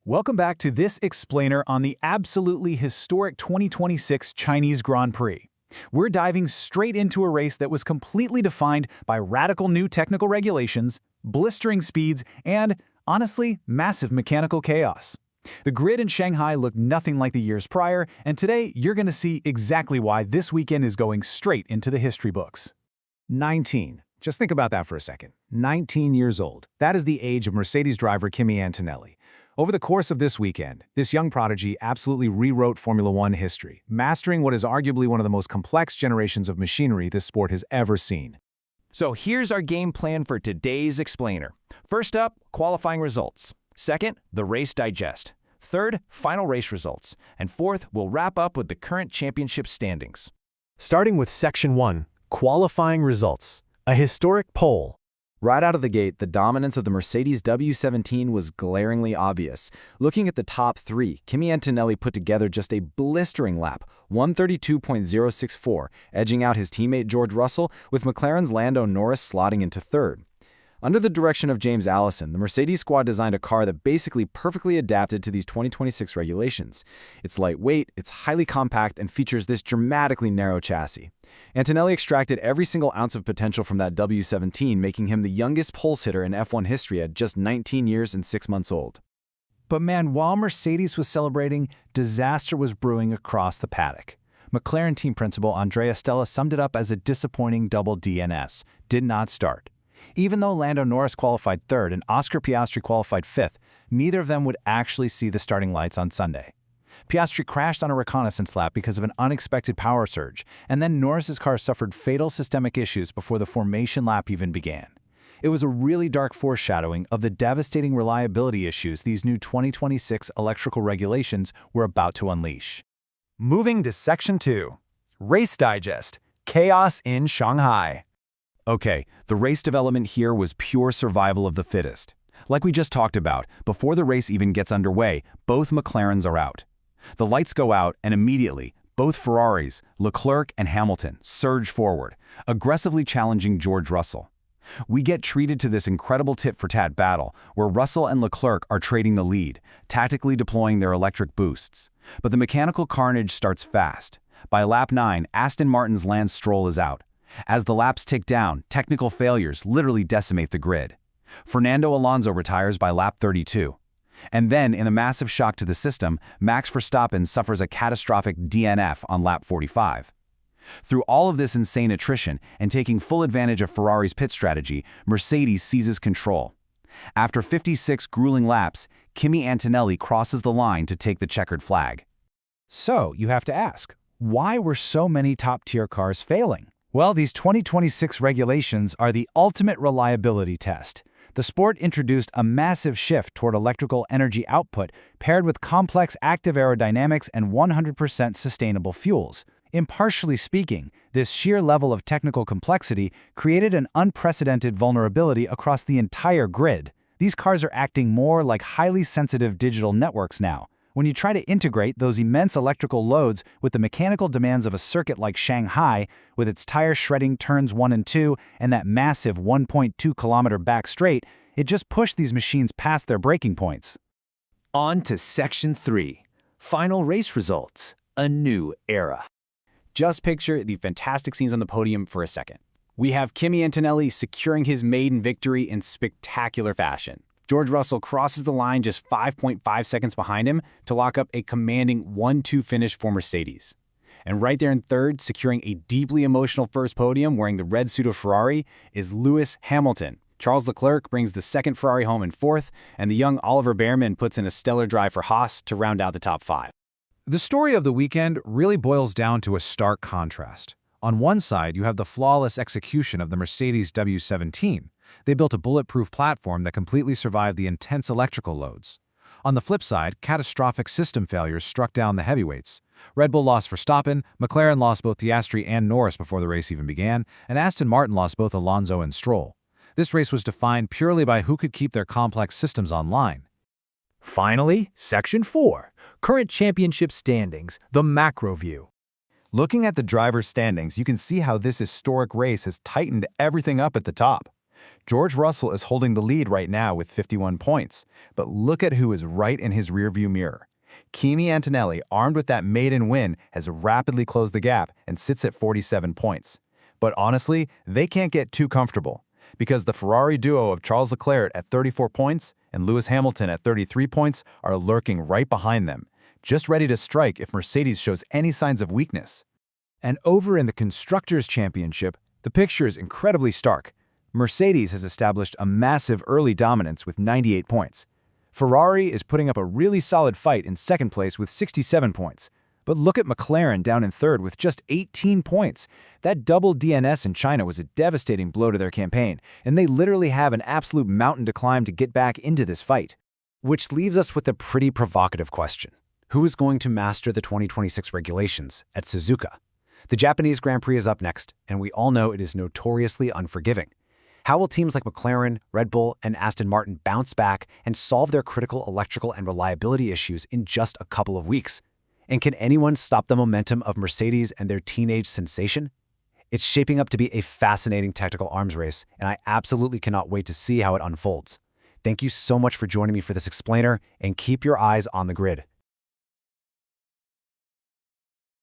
Welcome back to this explainer on the absolutely historic 2026 Chinese Grand Prix. We're diving straight into a race that was completely defined by radical new technical regulations, blistering speeds, and, honestly, massive mechanical chaos. The grid in Shanghai looked nothing like the years prior, and today you're going to see exactly why this weekend is going straight into the history books. 19. Just think about that for a second. 19 years old. That is the age of Mercedes driver Kimi Antonelli. Over the course of this weekend, this young prodigy absolutely rewrote Formula One history, mastering what is arguably one of the most complex generations of machinery this sport has ever seen. So here's our game plan for today's explainer. First up, qualifying results. Second, the race digest. Third, final race results. And fourth, we'll wrap up with the current championship standings. Starting with Section 1, Qualifying Results, a historic poll. Right out of the gate, the dominance of the Mercedes W17 was glaringly obvious. Looking at the top three, Kimi Antonelli put together just a blistering lap, 132.064, edging out his teammate George Russell, with McLaren's Lando Norris slotting into third. Under the direction of James Allison, the Mercedes squad designed a car that basically perfectly adapted to these 2026 regulations. It's lightweight, it's highly compact, and features this dramatically narrow chassis. Antonelli extracted every single ounce of potential from that W17, making him the youngest pole sitter in F1 history at just 19 years and 6 months old. But man, while Mercedes was celebrating, disaster was brewing across the paddock. McLaren team principal Andrea Stella summed it up as a disappointing double DNS, did not start. Even though Lando Norris qualified third and Oscar Piastri qualified fifth, neither of them would actually see the starting lights on Sunday. Piastri crashed on a reconnaissance lap because of an unexpected power surge, and then Norris's car suffered fatal systemic issues before the formation lap even began. It was a really dark foreshadowing of the devastating reliability issues these new 2026 electrical regulations were about to unleash. Moving to Section 2, Race Digest, Chaos in Shanghai. Okay, the race development here was pure survival of the fittest. Like we just talked about, before the race even gets underway, both McLarens are out. The lights go out, and immediately, both Ferraris, Leclerc and Hamilton, surge forward, aggressively challenging George Russell. We get treated to this incredible tit-for-tat battle, where Russell and Leclerc are trading the lead, tactically deploying their electric boosts. But the mechanical carnage starts fast. By lap 9, Aston Martin's Lance Stroll is out. As the laps tick down, technical failures literally decimate the grid. Fernando Alonso retires by lap 32. And then, in a massive shock to the system, Max Verstappen suffers a catastrophic DNF on lap 45. Through all of this insane attrition and taking full advantage of Ferrari's pit strategy, Mercedes seizes control. After 56 grueling laps, Kimi Antonelli crosses the line to take the checkered flag. So, you have to ask, why were so many top-tier cars failing? Well, these 2026 regulations are the ultimate reliability test. The sport introduced a massive shift toward electrical energy output paired with complex active aerodynamics and 100% sustainable fuels. Impartially speaking, this sheer level of technical complexity created an unprecedented vulnerability across the entire grid. These cars are acting more like highly sensitive digital networks now. When you try to integrate those immense electrical loads with the mechanical demands of a circuit like Shanghai, with its tire-shredding turns 1 and 2 and that massive 1.2-kilometer back straight, it just pushed these machines past their breaking points. On to Section 3, Final Race Results, a new era. Just picture the fantastic scenes on the podium for a second. We have Kimi Antonelli securing his maiden victory in spectacular fashion. George Russell crosses the line just 5.5 seconds behind him to lock up a commanding 1-2 finish for Mercedes. And right there in third, securing a deeply emotional first podium wearing the red suit of Ferrari, is Lewis Hamilton. Charles Leclerc brings the second Ferrari home in fourth, and the young Oliver Behrman puts in a stellar drive for Haas to round out the top 5. The story of the weekend really boils down to a stark contrast. On one side, you have the flawless execution of the Mercedes W17. They built a bulletproof platform that completely survived the intense electrical loads. On the flip side, catastrophic system failures struck down the heavyweights. Red Bull lost Verstappen, McLaren lost both Piastri and Norris before the race even began, and Aston Martin lost both Alonso and Stroll. This race was defined purely by who could keep their complex systems online. Finally, Section 4, Current Championship Standings, the Macro View. Looking at the driver's standings, you can see how this historic race has tightened everything up at the top. George Russell is holding the lead right now with 51 points, but look at who is right in his rearview mirror. Kimi Antonelli, armed with that maiden win, has rapidly closed the gap and sits at 47 points. But honestly, they can't get too comfortable, because the Ferrari duo of Charles Leclerc at 34 points and Lewis Hamilton at 33 points are lurking right behind them, just ready to strike if Mercedes shows any signs of weakness. And over in the Constructors' Championship, the picture is incredibly stark. Mercedes has established a massive early dominance with 98 points. Ferrari is putting up a really solid fight in second place with 67 points. But look at McLaren down in third with just 18 points. That double DNS in China was a devastating blow to their campaign, and they literally have an absolute mountain to climb to get back into this fight. Which leaves us with a pretty provocative question. Who is going to master the 2026 regulations at Suzuka? The Japanese Grand Prix is up next, and we all know it is notoriously unforgiving. How will teams like McLaren, Red Bull, and Aston Martin bounce back and solve their critical electrical and reliability issues in just a couple of weeks? And can anyone stop the momentum of Mercedes and their teenage sensation? It's shaping up to be a fascinating technical arms race, and I absolutely cannot wait to see how it unfolds. Thank you so much for joining me for this explainer, and keep your eyes on the grid.